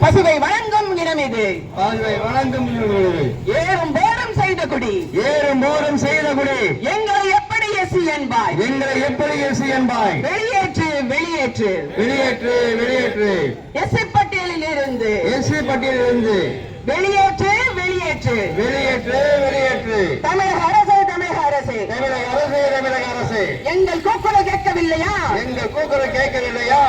பசுவை வழங்கும் இனம் இது. பசுவை வழங்கும் இனம் இது. ஏறும் போரும் செய்த குடி. ஏறும் போரும் செய்த குடி. எங்களை எப்படி எசி என்பாய். எங்களை எப்படி எசி என்பாய். வெளியேற்று வெளியேற்று வெளியேற்று வெளியேற்று. எஸ்சி பட்டியலில் இருந்து. எஸ்சி பட்டியலில் இருந்து வெளியேற்று வெளியேற்று. வெளியேற்று வெளியேற்று. தமிழக அரசு தமிழக அரசு. தமிழக அரசு தமிழக அரசு. எங்கள் கூக்குரல் கேட்கவில்லையா. எங்கள் கூக்குரல் கேட்கவில்லையா.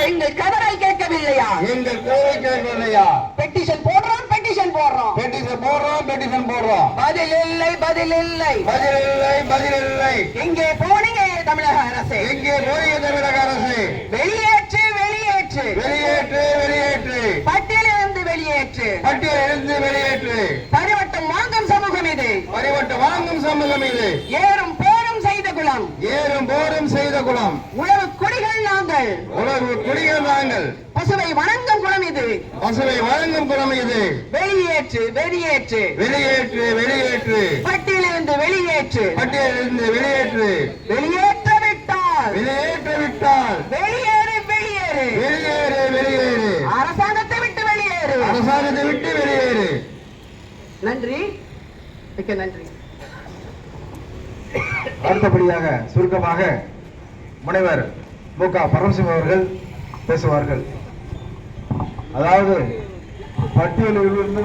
எங்கள் கதரை கேட்கவில்லையா. எங்கள் கதரை கேட்கவில்லையா. பெட்டிஷன் போடுறோம் பெட்டிஷன் போடுறோம் பெட்டிஷன் போடுறோம் பெட்டிஷன் போடுறோம். பதில் இல்லை பதில் இல்லை பதில் இல்லை பதில் இல்லை. எங்கே போனீங்க தமிழக அரசு. எங்கே போனீங்க தமிழக அரசு. வெளியேற்று வெளியேற்று. வெளியேற்று வெளியேற்று. பட்டியலிருந்து வெளியேற்று. பட்டியலிருந்து வெளியேற்று. பரிவட்டம் வாங்கும் சமூகம் இது. பரிவட்டம் வாங்கும் சமூகம் இது. ஏறும் போரும் செய்த குலம். ஏறும் போரும் செய்த குலம். உழவு குடிகள் நாங்கள். உழவு குடிகள் நாங்கள். பசுவை வணங்கும் குலம் இது. பசுவை வழங்கும் குலம் இது. வெளியேற்று வெளியேற்று. வெளியேற்று வெளியேற்று. பட்டியலிருந்து வெளியேற்று. பட்டியலிருந்து வெளியேற்று. வெளியேற்ற விட்டால். வெளியேற்று விட்டால். வெளியேறு வெளியேறு. வெளியேறு வெளியேறு. அரசாங்கத்தை விட்டு வெளியேறு. அரசாங்கத்தை விட்டு வெளியேறு. நன்றி மிக்க நன்றி. அடுத்தபடியாக சுருக்கமாக முனைவர் மு.க. பரமசிவம் அவர்கள் பேசுவார்கள். அதாவது பட்டியலில் இருந்து